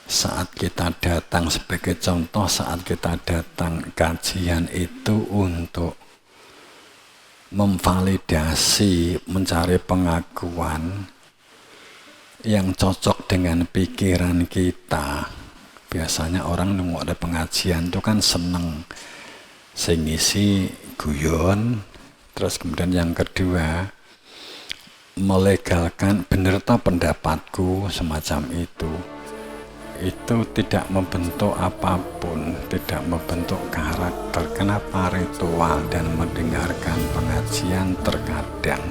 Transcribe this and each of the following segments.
Saat kita datang, sebagai contoh, saat kita datang kajian itu untuk memvalidasi, mencari pengakuan yang cocok dengan pikiran kita. Biasanya orang nunggu ada pengajian itu kan seneng, sing ngisi guyon. Terus kemudian yang kedua, melegalkan bener toh pendapatku, semacam itu tidak membentuk apapun, tidak membentuk karakter. Kenapa ritual dan mendengarkan pengajian terkadang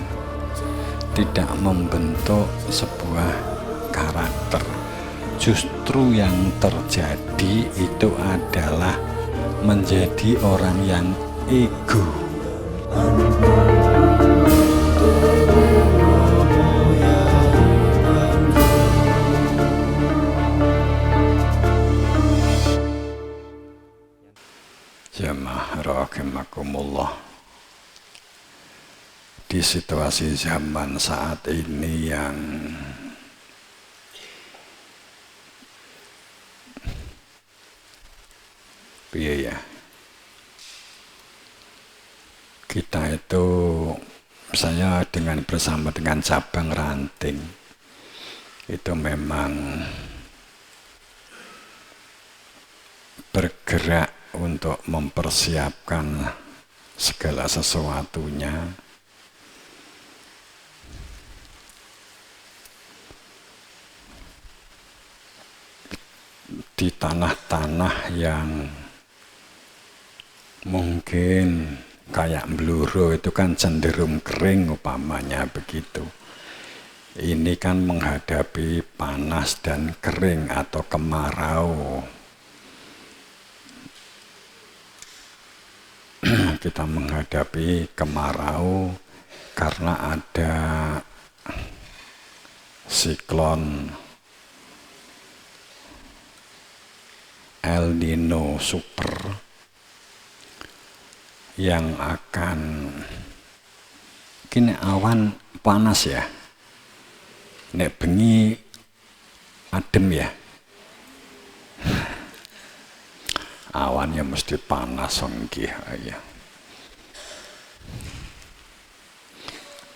tidak membentuk sebuah karakter? Justru yang terjadi itu adalah menjadi orang yang ego. Jamaah rahimakumullah. Di situasi zaman saat ini yang ya, kita itu, saya bersama dengan cabang ranting itu memang bergerak untuk mempersiapkan segala sesuatunya di tanah-tanah yang mungkin kayak Bluro itu kan cenderung kering upamanya begitu. Ini kan menghadapi panas dan kering atau kemarau. Kita menghadapi kemarau karena ada siklon El Nino Super yang akan, kini awan panas ya, nek bengi adem ya, awannya mesti panas nggih ya.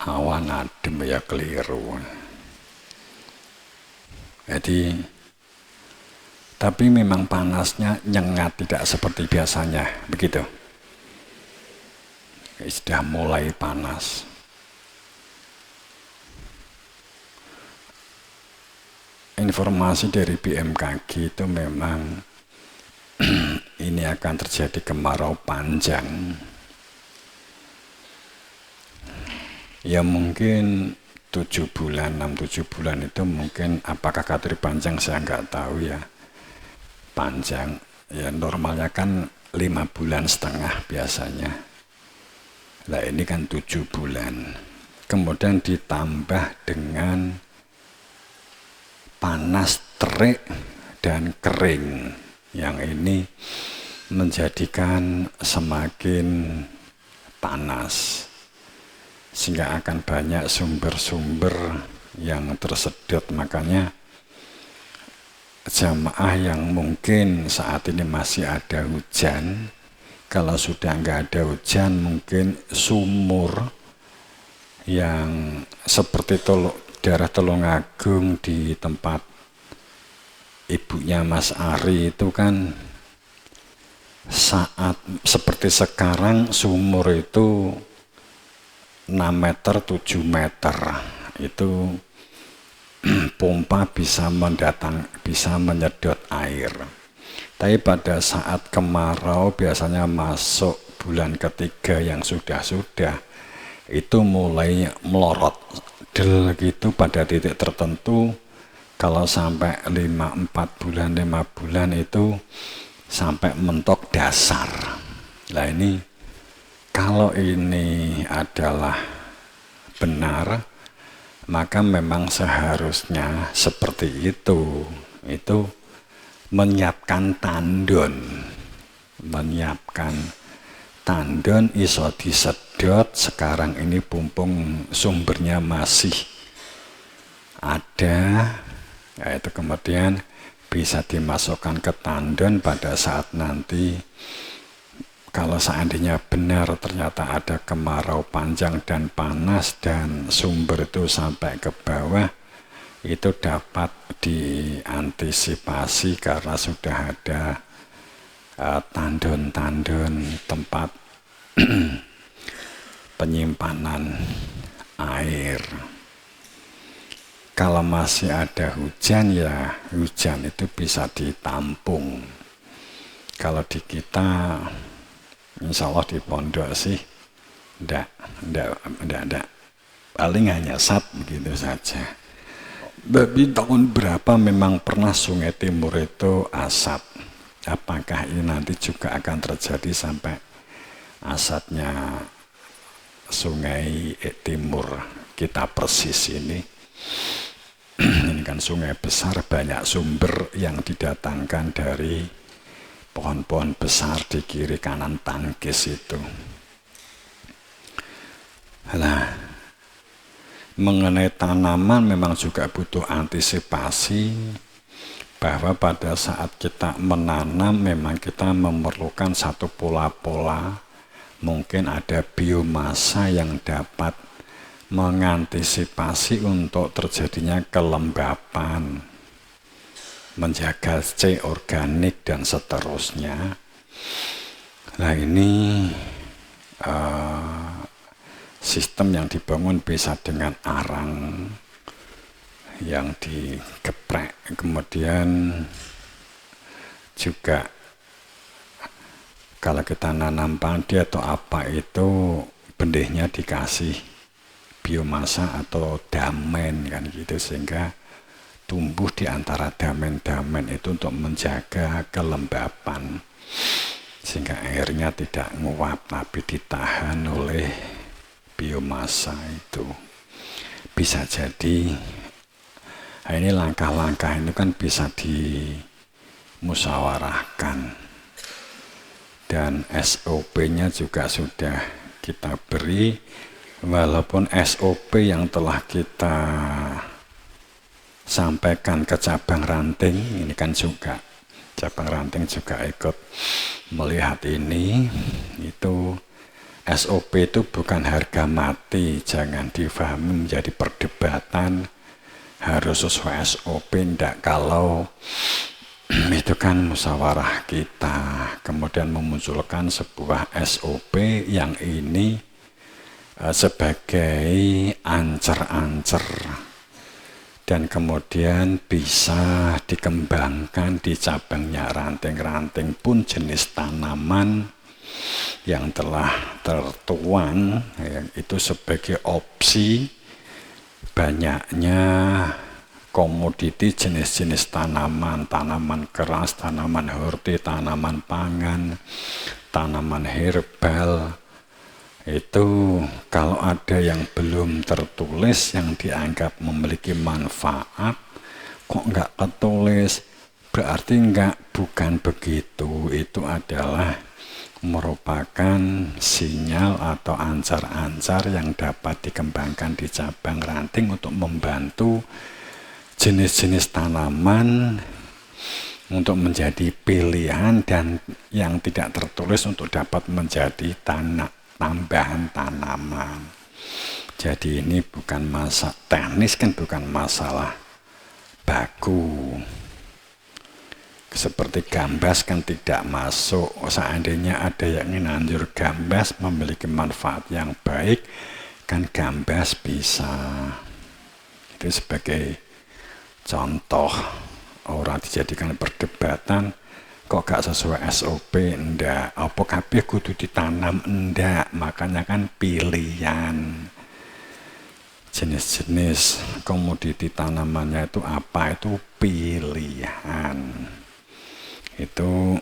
Awan adem ya keliru. Jadi tapi memang panasnya nyengat, tidak seperti biasanya begitu. Sudah mulai panas. Informasi dari BMKG itu memang ini akan terjadi kemarau panjang. Ya mungkin 7 bulan, 6-7 bulan itu mungkin, apakah kategori panjang saya nggak tahu ya. Panjang, ya normalnya kan 5,5 bulan biasanya. Nah ini kan 7 bulan. Kemudian ditambah dengan panas terik dan kering. Yang ini menjadikan semakin panas. Sehingga akan banyak sumber-sumber yang tersedot. Makanya jamaah yang mungkin saat ini masih ada hujan, kalau sudah nggak ada hujan, mungkin sumur yang seperti daerah Tulungagung di tempat ibunya Mas Ari itu kan, saat seperti sekarang sumur itu 6 meter, 7 meter, itu pompa bisa menyedot air. Tapi pada saat kemarau biasanya masuk bulan ketiga yang sudah itu mulai melorot del gitu pada titik tertentu. Kalau sampai 5 bulan itu sampai mentok dasar. Nah ini, kalau ini adalah benar, maka memang seharusnya seperti itu menyiapkan tandon iso disedot. Sekarang ini pumpung sumbernya masih ada, yaitu kemudian bisa dimasukkan ke tandon pada saat nanti kalau seandainya benar ternyata ada kemarau panjang dan panas dan sumber itu sampai ke bawah, itu dapat diantisipasi karena sudah ada tandon-tandon tempat penyimpanan air. Kalau masih ada hujan, ya hujan itu bisa ditampung. Kalau di kita, insya Allah di pondok sih, enggak, paling hanya sat begitu saja. Tapi tahun berapa memang pernah Sungai Timur itu asat. Apakah ini nanti juga akan terjadi sampai asatnya Sungai Timur kita persis ini? Ini kan sungai besar, banyak sumber yang didatangkan dari pohon-pohon besar di kiri kanan tangkis itu. Nah, mengenai tanaman memang juga butuh antisipasi bahwa pada saat kita menanam memang kita memerlukan satu pola-pola, mungkin ada biomasa yang dapat mengantisipasi untuk terjadinya kelembapan, menjaga C organik dan seterusnya. Nah ini sistem yang dibangun bisa dengan arang yang digeprek, kemudian juga kalau kita nanam padi atau apa itu benihnya dikasih biomasa atau damen kan gitu, sehingga tumbuh di antara damen-damen itu untuk menjaga kelembapan sehingga airnya tidak nguap tapi ditahan oleh biomasa itu. Bisa jadi ini langkah-langkah itu kan bisa dimusyawarahkan dan SOP-nya juga sudah kita beri, walaupun SOP yang telah kita sampaikan ke cabang ranting ini kan juga cabang ranting juga ikut melihat ini. Itu SOP itu bukan harga mati, jangan difahami menjadi perdebatan harus sesuai SOP, enggak. Kalau itu kan musyawarah kita kemudian memunculkan sebuah SOP yang ini sebagai ancer-ancer dan kemudian bisa dikembangkan di cabangnya ranting-ranting pun jenis tanaman yang telah tertuang ya, itu sebagai opsi banyaknya komoditi jenis-jenis tanaman, tanaman keras, tanaman horti, tanaman pangan, tanaman herbal. Itu kalau ada yang belum tertulis yang dianggap memiliki manfaat, kok nggak ketulis, berarti bukan begitu. Itu adalah merupakan sinyal atau ancar-ancar yang dapat dikembangkan di cabang ranting untuk membantu jenis-jenis tanaman untuk menjadi pilihan dan yang tidak tertulis untuk dapat menjadi tambahan tanaman. Jadi ini bukan masalah teknis, kan bukan masalah baku. Seperti gambas kan tidak masuk. Seandainya ada yang ingin anjur gambas memiliki manfaat yang baik, kan gambas bisa. Itu sebagai contoh, orang dijadikan perdebatan, kok gak sesuai SOP, enggak. Apa kabeh kudu ditanam, enggak. Makanya kan pilihan. Jenis-jenis komoditi tanamannya itu apa, itu pilihan. Itu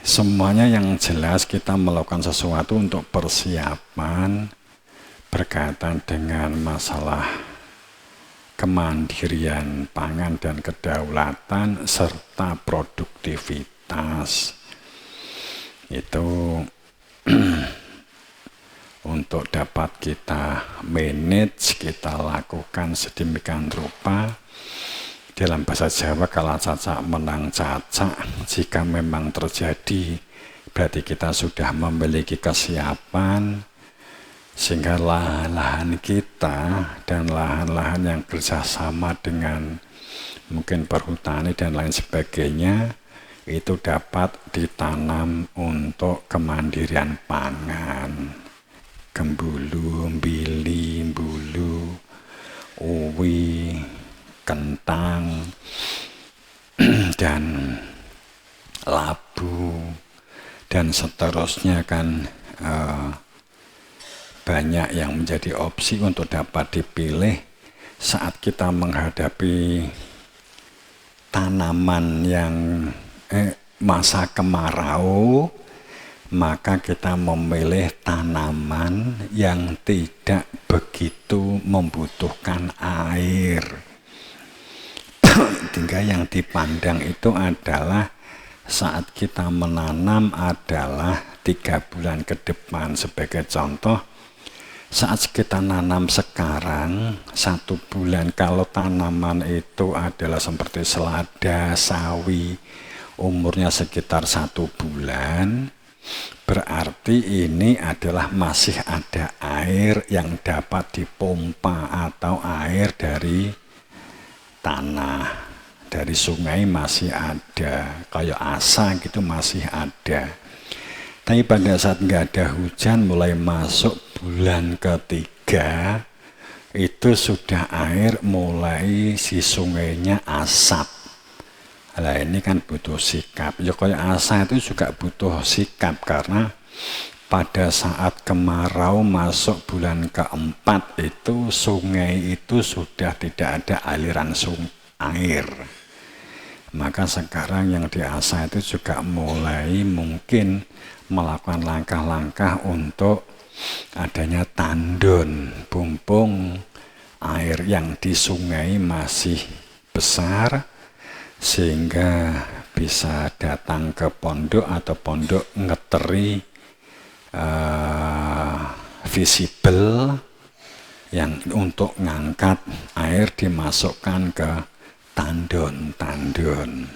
semuanya yang jelas kita melakukan sesuatu untuk persiapan berkaitan dengan masalah kemandirian pangan dan kedaulatan serta produktivitas. Itu untuk dapat kita manage, kita lakukan sedemikian rupa dalam bahasa Jawa kalau cacak menang cacak, jika memang terjadi berarti kita sudah memiliki kesiapan sehingga lahan-lahan kita dan lahan-lahan yang kerjasama dengan mungkin perhutani dan lain sebagainya itu dapat ditanam untuk kemandirian pangan. Gembulu, bili, bulu, uwi, kentang, dan labu, dan seterusnya kan banyak yang menjadi opsi untuk dapat dipilih saat kita menghadapi tanaman yang masa kemarau, maka kita memilih tanaman yang tidak begitu membutuhkan air. Sehingga yang dipandang itu adalah saat kita menanam adalah 3 bulan ke depan. Sebagai contoh, saat kita nanam sekarang 1 bulan, kalau tanaman itu adalah seperti selada, sawi, umurnya sekitar 1 bulan, berarti ini adalah masih ada air yang dapat dipompa atau air dari tanah, dari sungai masih ada, kayak asa gitu masih ada. Tapi pada saat nggak ada hujan, mulai masuk bulan ketiga, itu sudah air mulai si sungainya asap. Nah ini kan butuh sikap. Ya kayak asa itu juga butuh sikap karena pada saat kemarau masuk bulan keempat itu sungai itu sudah tidak ada aliran air. Maka sekarang yang di asa itu juga mulai mungkin melakukan langkah-langkah untuk adanya tandon, bumpung air yang di sungai masih besar sehingga bisa datang ke pondok atau pondok ngeteri visible yang untuk ngangkat air dimasukkan ke tandon-tandon.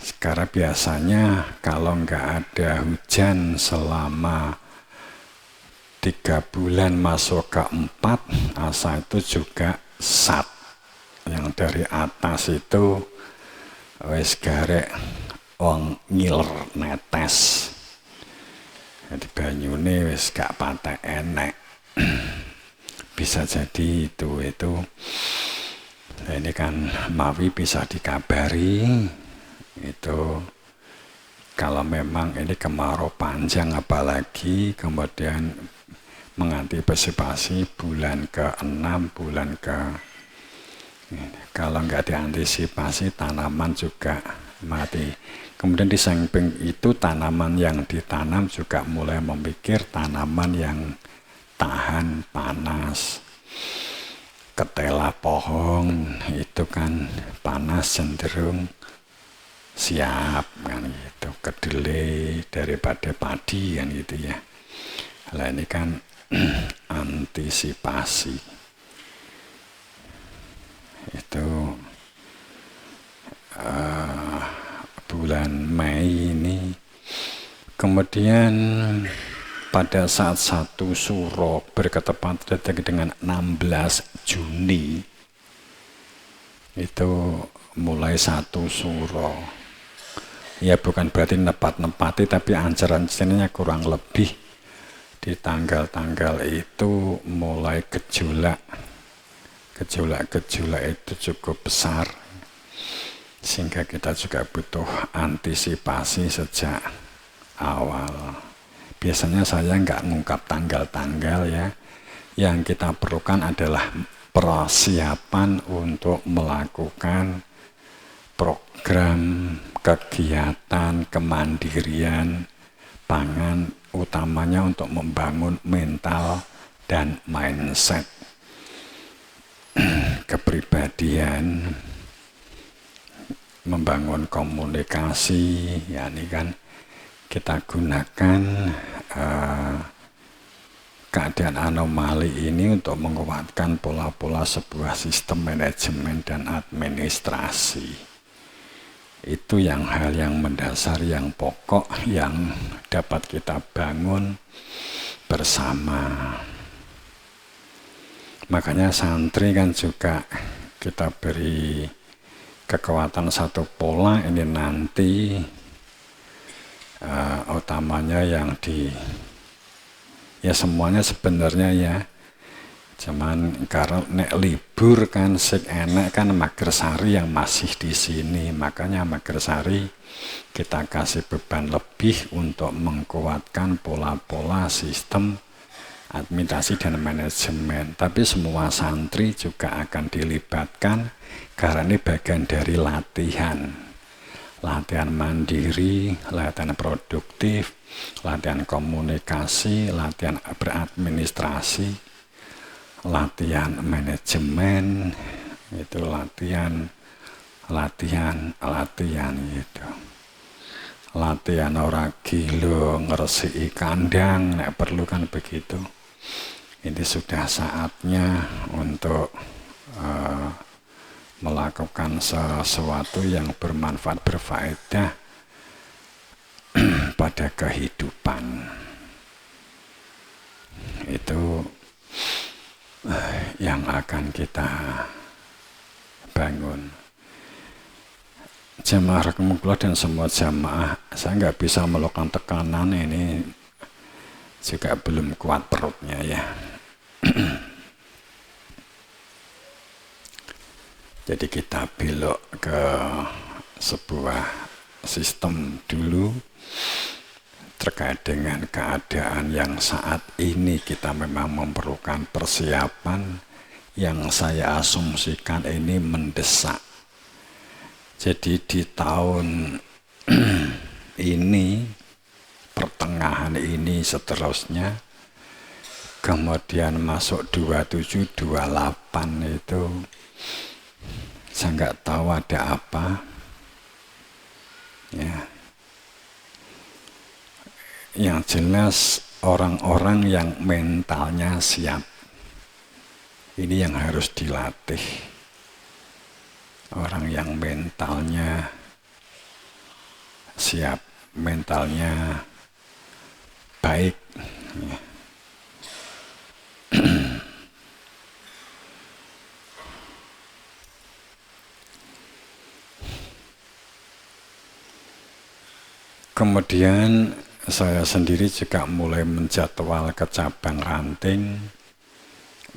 Sekarang biasanya kalau nggak ada hujan selama 3 bulan masuk ke 4, asa itu juga sat. Yang dari atas itu wis garek wong ngiler netes. Jadi banyune wis gak patek enek. Bisa jadi itu. Nah, ini kan mawi bisa dikabari itu kalau memang ini kemarau panjang, apalagi kemudian mengantisipasi bulan ke-6, bulan kalau nggak diantisipasi tanaman juga mati. Kemudian di samping itu tanaman yang ditanam juga mulai memikir tanaman yang tahan panas. Ketela pohon itu kan panas cenderung siap kan gitu, kedelai daripada padi kan gitu ya. Nah ini kan antisipasi itu bulan Mei ini. Kemudian pada saat 1 Suro berketepatan dengan 16 Juni itu mulai 1 Suro. Ya bukan berarti nepat-nepati, tapi ancer-ancernya kurang lebih di tanggal-tanggal itu mulai gejolak itu cukup besar, sehingga kita juga butuh antisipasi sejak awal. Biasanya saya nggak ngungkap tanggal-tanggal ya, yang kita perlukan adalah persiapan untuk melakukan program kegiatan kemandirian pangan, utamanya untuk membangun mental dan mindset kepribadian, membangun komunikasi. Ya ini kan kita gunakan keadaan anomali ini untuk menguatkan pola-pola sebuah sistem manajemen dan administrasi. Itu hal yang mendasar, yang pokok, yang dapat kita bangun bersama. Makanya santri kan juga kita beri kekuatan satu pola ini nanti utamanya yang ya semuanya sebenarnya ya, cuman karena nek libur kan sik enek kan Magersari yang masih di sini, makanya Magersari kita kasih beban lebih untuk menguatkan pola-pola sistem administrasi dan manajemen. Tapi semua santri juga akan dilibatkan karena ini bagian dari latihan mandiri, latihan produktif, latihan komunikasi, latihan beradministrasi, latihan manajemen, itu latihan gitu. Latihan ora gila ngresiki kandang, nek perlu kan begitu. Ini sudah saatnya untuk melakukan sesuatu yang bermanfaat, berfaedah pada kehidupan. Itu yang akan kita bangun. Jamaah Rahimakumullah dan semua jamaah, saya nggak bisa melakukan tekanan ini, juga belum kuat perutnya ya. Jadi kita belok ke sebuah sistem dulu terkait dengan keadaan yang saat ini kita memang memerlukan persiapan yang saya asumsikan ini mendesak. Jadi di tahun ini, pertengahan ini seterusnya, kemudian masuk 27, 28 itu, saya nggak tahu ada apa. Ya. Yang jelas orang-orang yang mentalnya siap. Ini yang harus dilatih. Orang yang mentalnya siap, mentalnya baik. Ya. Kemudian saya sendiri juga mulai menjadwal ke cabang ranting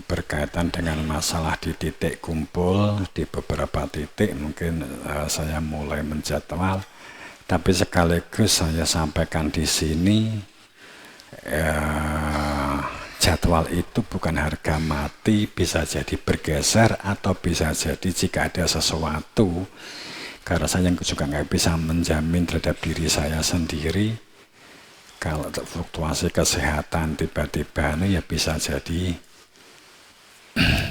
berkaitan dengan masalah di titik kumpul, di beberapa titik mungkin saya mulai menjadwal, tapi sekaligus saya sampaikan di sini jadwal itu bukan harga mati, bisa jadi bergeser atau bisa jadi jika ada sesuatu. Karena saya juga nggak bisa menjamin terhadap diri saya sendiri. Kalau fluktuasi kesehatan tiba-tiba ini ya bisa jadi.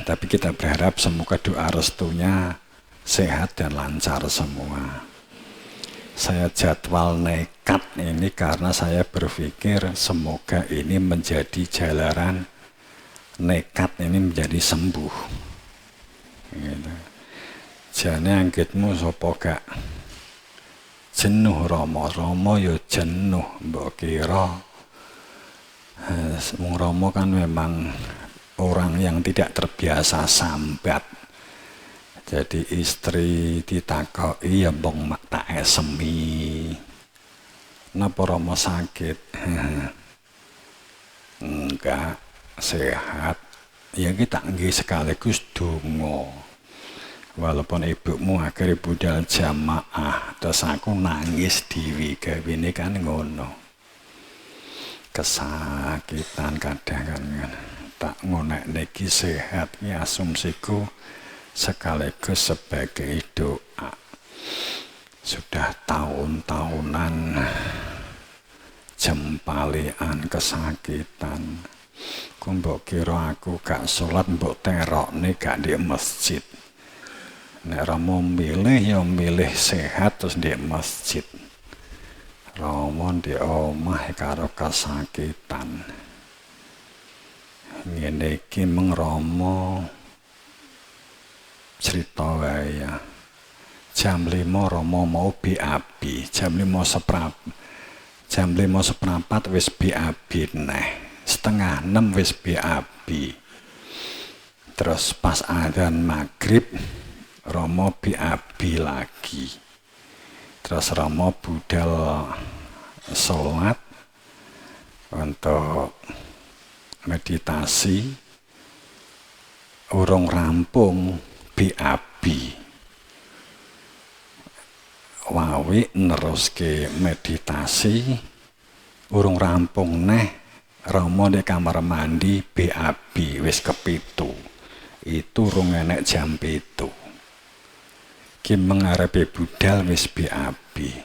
Tapi kita berharap semoga doa restunya sehat dan lancar semua. Saya jadwal nekat ini karena saya berpikir semoga ini menjadi jalanan nekat ini menjadi sembuh. Gitu. Jane anggitmu sapa gak jenuh Rama ya jenuh mbok kira. Rama kan memang orang yang tidak terbiasa sambat. Jadi istri ditakoki ya mbong mak tak esemi. Napa Rama sakit? Enggak, sehat. Ya kita nggih sekaligus donga. Walaupun ibumu akhirnya budal jamaah, terus aku nangis diwi gawene kan ngono. Kesakitan kadang kan tak ngonek niki sehat ya asumsiku sekaligus sebagai doa. Sudah tahun-tahunan jempalian kesakitan. Mbok kira aku gak sholat mbok terokne gak di masjid. Nek Rama milih ya milih sehat terus di masjid. Rama di omah karo kesakitan. ngene iki meng Rama cerita wae ya. Jam 5 Rama mau BAB, jam 5 seprapat wis BAB neh. Setengah 6 wis BAB. Terus pas adzan maghrib Rama BAB lagi. Terus Rama budal sholat untuk meditasi, urung rampung BAB. Wawi neruske meditasi, urung rampung neh Rama di kamar mandi BAB wis kepitu. Itu urung enek jam 7. Ki mengarepe budal wis BAB.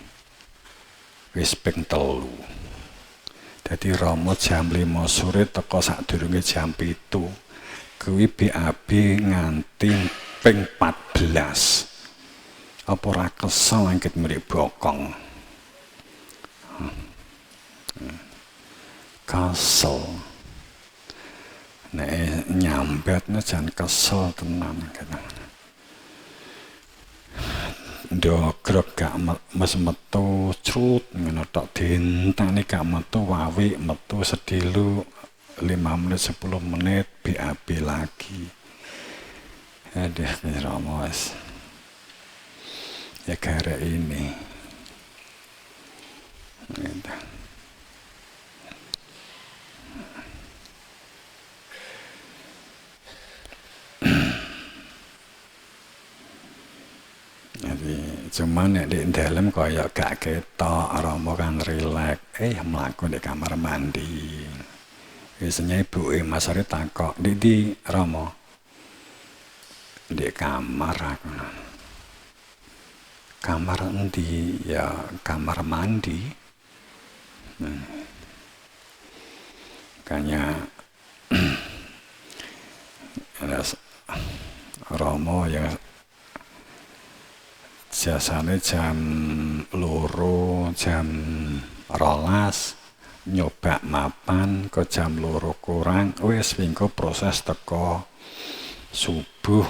Wis ping 3. Dadi Rama jam 5 sore teko sadurunge jam 7. Kuwi BAB nganti ping 14. Apa ora kesel angket mriki bokong. Kesel. Nek nyambetnya jan kesel tenan kena. Ndogrok gak mes metu crut ngono tok dintani gak metu wawi metu sedilu 5 menit 10 menit BAB lagi. Aduh Rama wis. Ya gara ini. Gitu. Jadi cuman nek di dalam kaya gak ketok Rama kan rileks. Mlaku di kamar mandi. Biasanya ibuke Mas Ari takok, "Di Rama?" Di kamar aku. Kamar endi? Ya kamar mandi. Kanya Rama ya biasanya jam 2, jam 12 nyoba mapan ke jam 2 kurang wis wingko proses teko subuh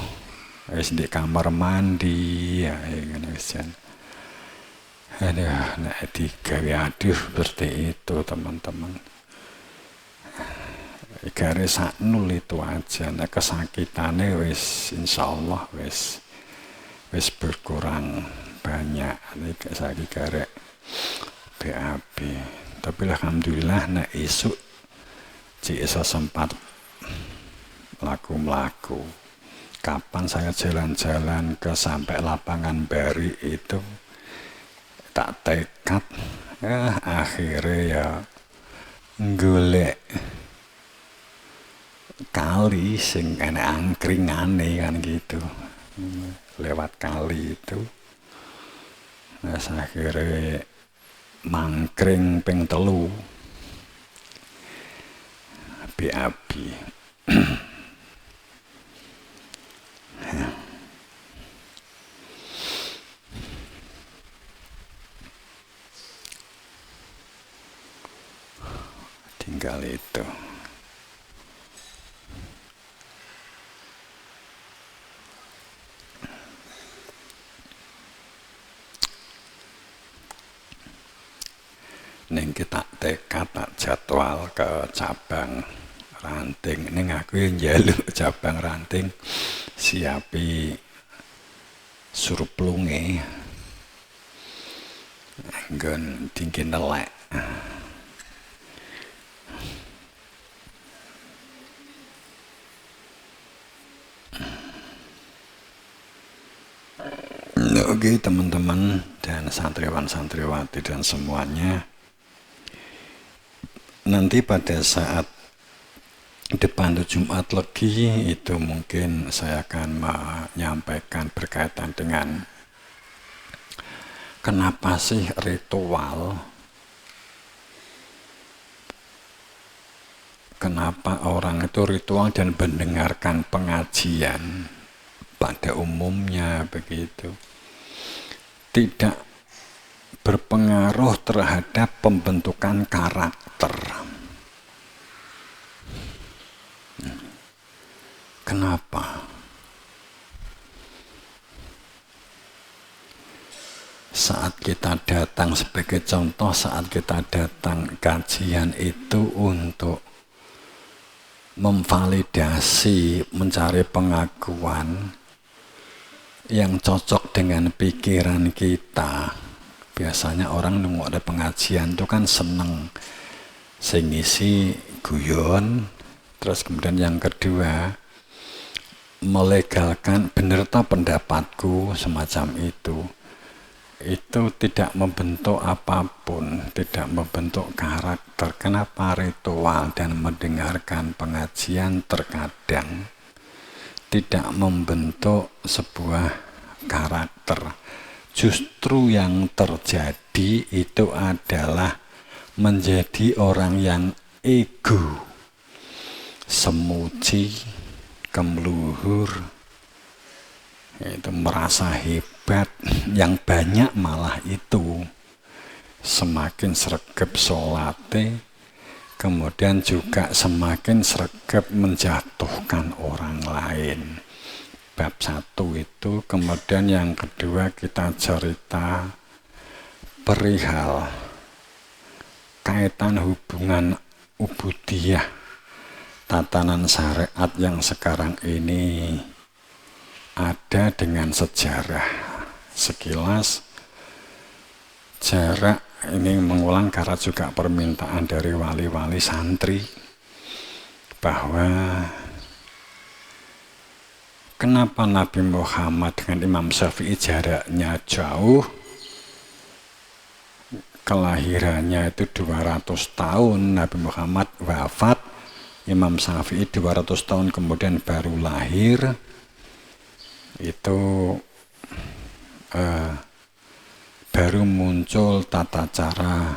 wis di kamar mandi ya ngene wis jan. Aduh nek digawe aduh seperti itu teman-teman. Gare saknul itu aja nek kesakitane wis insyaallah wis berkurang banyak nek saiki garek BAB. Tapi alhamdulillah nek esuk cik iso sempat mlaku-mlaku. Kapan saya jalan-jalan ke sampai lapangan Bari itu tak tekad akhirnya ya golek kali sing enek angkringane kan gitu. Lewat kali itu akhirnya mangkring ping 3 BAB. Tinggal itu. Ning kita tekad tak jadwal ke cabang ranting. Ning aku njaluk cabang ranting siapi surplunge. Nggon tinggi nelek. Oke teman-teman dan santriwan-santriwati dan semuanya. Nanti pada saat depan Jumat Legi itu mungkin saya akan menyampaikan berkaitan dengan kenapa sih ritual, kenapa orang itu ritual dan mendengarkan pengajian pada umumnya begitu tidak berpengaruh terhadap pembentukan karakter. Kenapa? Saat kita datang, sebagai contoh, saat kita datang kajian itu untuk memvalidasi, mencari pengakuan yang cocok dengan pikiran kita. Biasanya orang nunggu ada pengajian itu kan seneng, sing ngisi guyon. Terus kemudian yang kedua, melegalkan bener toh pendapatku, semacam itu tidak membentuk apapun, tidak membentuk karakter. Kenapa ritual dan mendengarkan pengajian terkadang tidak membentuk sebuah karakter? Justru yang terjadi itu adalah menjadi orang yang ego, semuji, kemluhur, itu merasa hebat. Yang banyak malah itu semakin sregep sholate, kemudian juga semakin sregep menjatuhkan orang lain. Bab 1 itu. Kemudian yang kedua kita cerita perihal kaitan hubungan ubudiyah, tatanan syariat yang sekarang ini ada dengan sejarah. Sekilas jarak ini mengulang karena juga permintaan dari wali-wali santri bahwa kenapa Nabi Muhammad dengan Imam Syafi'i jaraknya jauh, kelahirannya itu 200 tahun, Nabi Muhammad wafat, Imam Syafi'i 200 tahun kemudian baru lahir. Itu baru muncul tata cara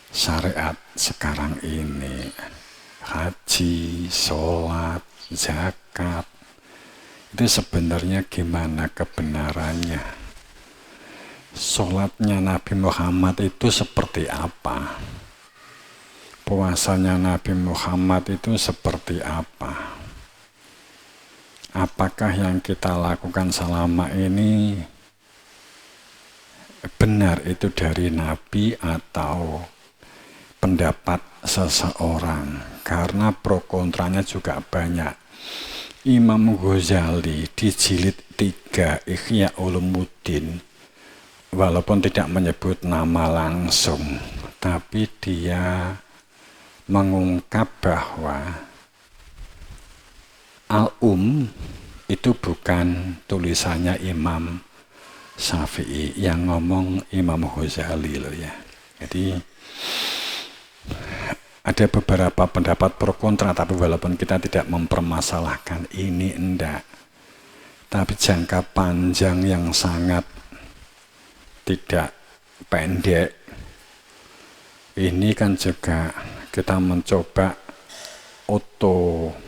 syariat sekarang ini. Haji, sholat, zakat, itu sebenarnya gimana kebenarannya? Sholatnya Nabi Muhammad itu seperti apa? Puasanya Nabi Muhammad itu seperti apa? Apakah yang kita lakukan selama ini benar itu dari Nabi atau pendapat seseorang? Karena pro kontranya juga banyak. Imam Ghazali di jilid 3 Ihya Ulumuddin, walaupun tidak menyebut nama langsung, tapi dia mengungkap bahwa itu bukan tulisannya Imam Syafi'i, yang ngomong Imam Ghazali loh ya. Jadi ada beberapa pendapat pro kontra, tapi walaupun kita tidak mempermasalahkan ini, enggak. Tapi jangka panjang yang sangat tidak pendek ini kan juga kita mencoba otokritik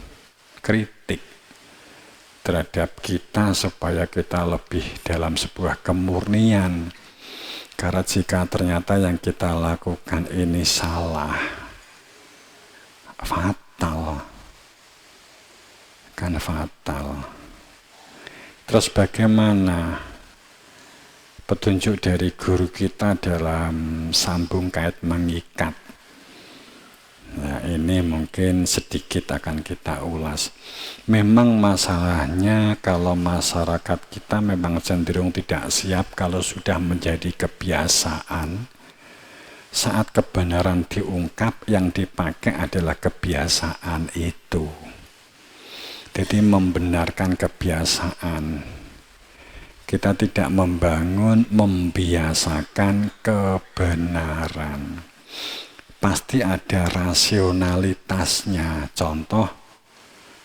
terhadap kita supaya kita lebih dalam sebuah kemurnian. Karena jika ternyata yang kita lakukan ini salah, fatal, kan fatal. Terus bagaimana petunjuk dari guru kita dalam sambung kait mengikat? Nah, ini mungkin sedikit akan kita ulas. Memang masalahnya kalau masyarakat kita memang cenderung tidak siap kalau sudah menjadi kebiasaan. Saat kebenaran diungkap, yang dipakai adalah kebiasaan itu. Jadi membenarkan kebiasaan. Kita tidak membiasakan kebenaran. Pasti ada rasionalitasnya. Contoh,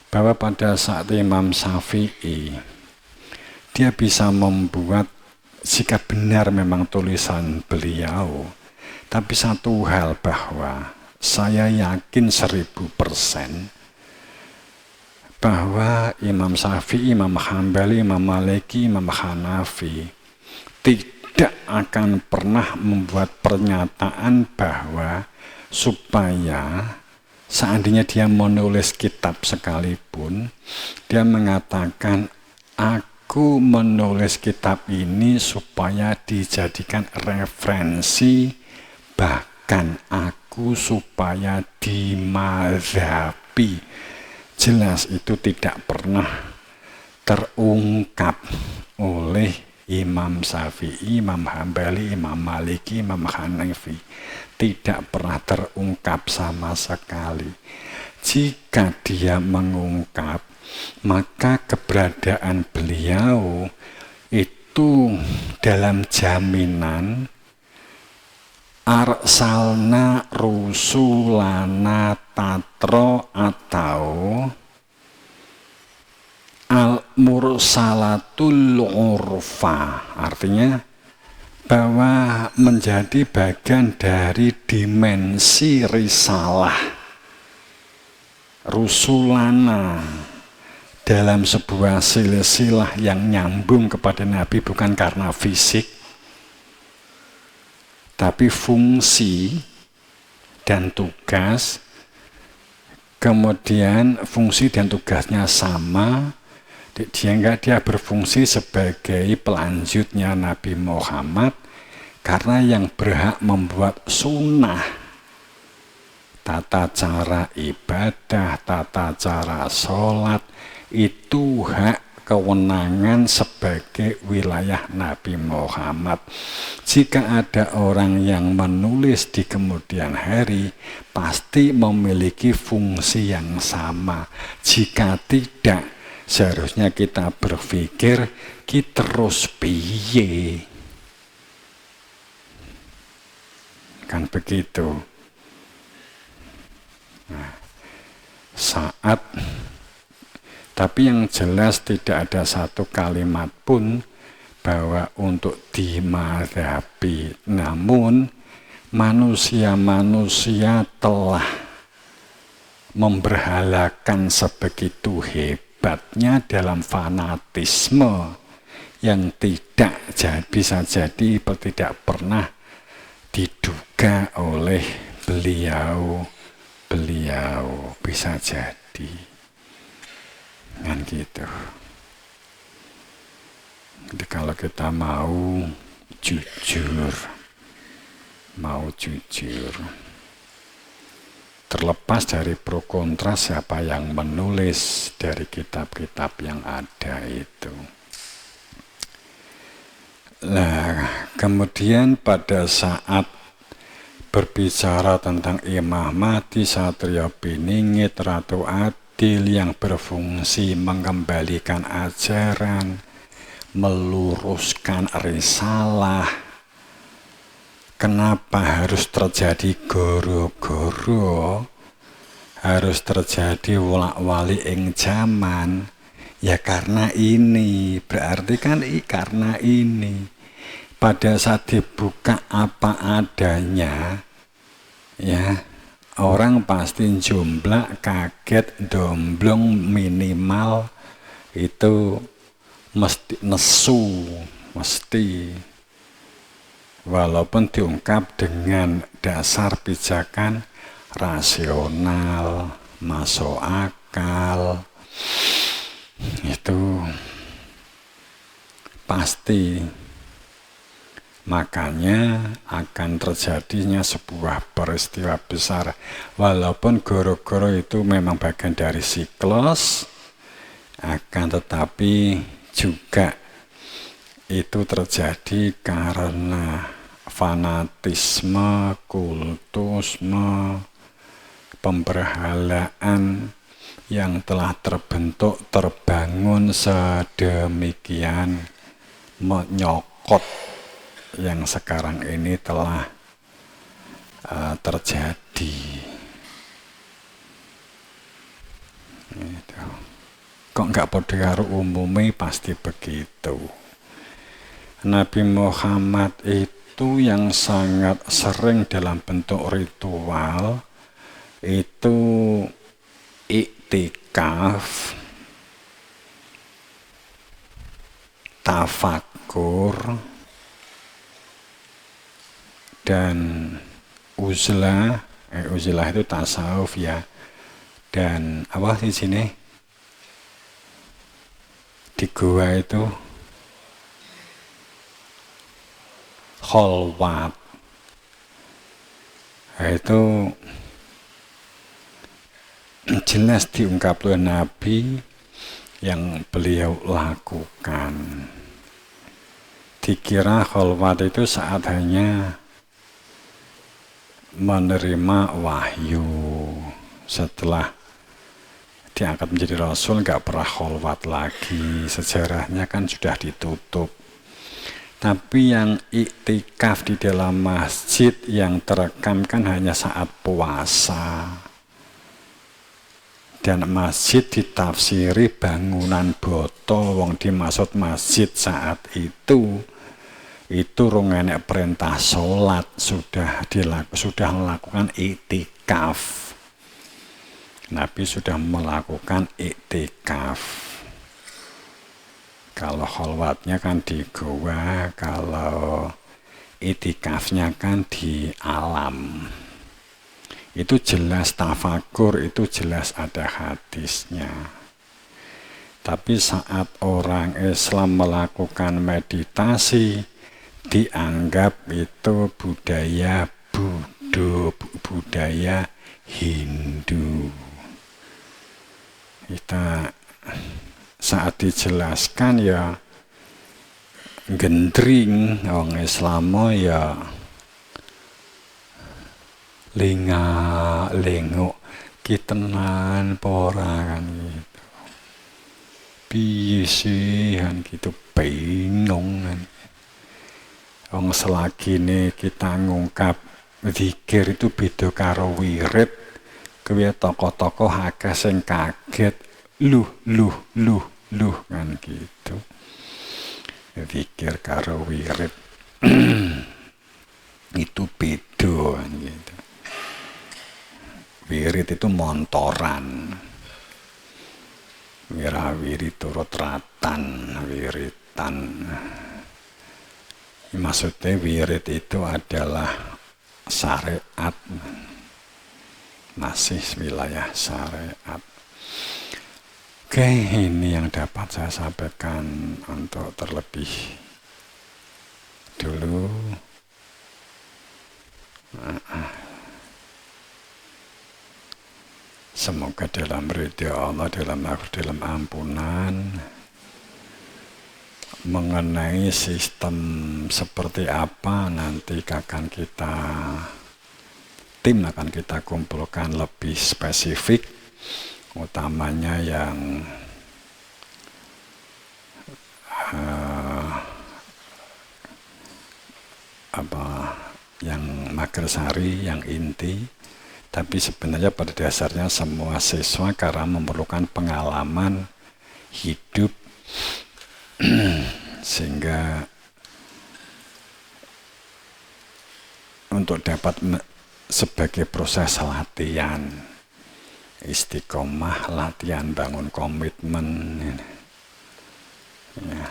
bahwa pada saat Imam Syafi'i, dia bisa membuat, jika benar memang tulisan beliau, tapi satu hal bahwa saya yakin 1000% bahwa Imam Syafi'i, Imam Hambali, Imam Maliki, Imam Hanafi tidak akan pernah membuat pernyataan bahwa supaya Seandainya dia menulis kitab sekalipun, dia mengatakan, aku menulis kitab ini supaya dijadikan referensi, bahkan aku supaya dimazhabi. Jelas itu tidak pernah terungkap oleh Imam Syafi'i, Imam Hambali, Imam Maliki, Imam Hanafi. Tidak pernah terungkap sama sekali. Jika dia mengungkap, maka keberadaan beliau itu dalam jaminan arsalna rusulana tatro atau al-mursalatul urfa, artinya bahwa menjadi bagian dari dimensi risalah rusulana dalam sebuah silsilah yang nyambung kepada Nabi, bukan karena fisik tapi fungsi dan tugas. Kemudian fungsi dan tugasnya sama. Dia berfungsi sebagai pelanjutnya Nabi Muhammad, karena yang berhak membuat sunnah, tata cara ibadah, tata cara sholat, itu hak kewenangan sebagai wilayah Nabi Muhammad. Jika ada orang yang menulis di kemudian hari, pasti memiliki fungsi yang sama. Jika tidak, seharusnya kita berpikir, kita terus piye. Kan begitu. Nah, tapi yang jelas tidak ada satu kalimat pun bahwa untuk dimazhabi. Namun manusia-manusia telah memberhalakan sebegitu hebatnya dalam fanatisme yang tidak bisa jadi tidak pernah diduga oleh beliau bisa jadi kan gitu. Jadi kalau kita mau jujur, terlepas dari pro kontra siapa yang menulis dari kitab-kitab yang ada itu. Nah, kemudian pada saat berbicara tentang Imam Mahdi, Satrio Piningit, Ratu Adil yang berfungsi mengembalikan ajaran, meluruskan risalah, kenapa harus terjadi goro-goro, harus terjadi wolak-wali ing jaman? Ya karena ini, berarti kan karena ini. Pada saat dibuka apa adanya, ya orang pasti jumlah kaget, domblong, minimal itu mesti nesu, mesti. Walaupun diungkap dengan dasar pijakan rasional, masuk akal, itu pasti. Makanya akan terjadinya sebuah peristiwa besar. Walaupun goro-goro itu memang bagian dari siklus, akan tetapi juga itu terjadi karena fanatisme, kultusme, pemberhalaan yang telah terbentuk, terbangun sedemikian menyokot yang sekarang ini telah terjadi. Gitu. Kok nggak pada karo umumnya, pasti begitu. Nabi Muhammad itu yang sangat sering dalam bentuk ritual itu iktikaf, tafakur, dan uzlah Uzilah itu tasawuf ya. Dan apa di sini di gua itu kholwat. Itu jelas diungkap oleh Nabi yang beliau lakukan. Dikira kholwat itu saat hanya menerima wahyu. Setelah diangkat menjadi rasul nggak pernah kholwat lagi. Sejarahnya kan sudah ditutup. Tapi yang iktikaf di dalam masjid yang terekam kan hanya saat puasa. Dan masjid ditafsiri bangunan boto, wong dimaksud masjid saat itu rungane perintah sholat, sudah melakukan iktikaf. Nabi sudah melakukan iktikaf. Kalau kholwatnya kan di gua, kalau iktikafnya kan di alam. Itu jelas tafakur, itu jelas ada hadisnya. Tapi saat orang Islam melakukan meditasi, dianggap itu budaya budaya Hindu. Kita saat dijelaskan ya gendring orang Islam ya lengok kitenan pora kan gitu. Piye sih kan gitu bingung kan. Wong selagi ini kita ngungkap zikir itu beda karo wirid, kuwi tokoh-tokoh akeh sing kaget. Luh kan gitu. Zikir karo wirid itu beda kan gitu. Wirid itu montoran. Wirid turut ratan, wiritan. Maksudnya wirid itu adalah syariat. Masih wilayah syariat. Oke, ini yang dapat saya sampaikan untuk terlebih dulu. Semoga dalam ridha Allah, dalam ampunan, mengenai sistem seperti apa nanti akan tim akan kita kumpulkan lebih spesifik. Utamanya yang yang Magersari, yang inti. Tapi sebenarnya pada dasarnya semua siswa karena memerlukan pengalaman hidup sehingga untuk dapat sebagai proses latihan istiqomah, latihan bangun komitmen ya.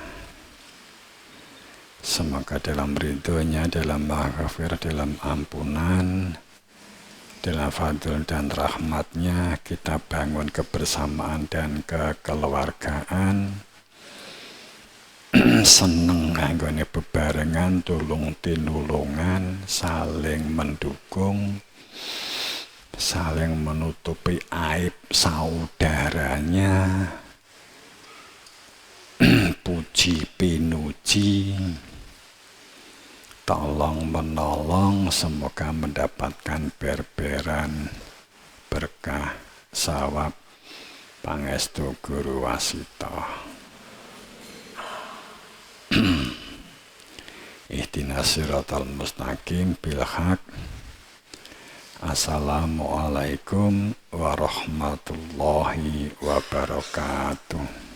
Semoga dalam ridhonya, dalam maghfirah, dalam ampunan, dalam fadl dan rahmatnya kita bangun kebersamaan dan kekeluargaan, seneng anggone bebarengan, tulung tinulungan, saling mendukung, saling menutupi aib saudaranya, puji pinuji, tolong menolong, semoga mendapatkan berberan berkah sawab pangestu guru wasita. Ihdinas siratal mustaqim bil haq. Assalamualaikum warahmatullahi wabarakatuh.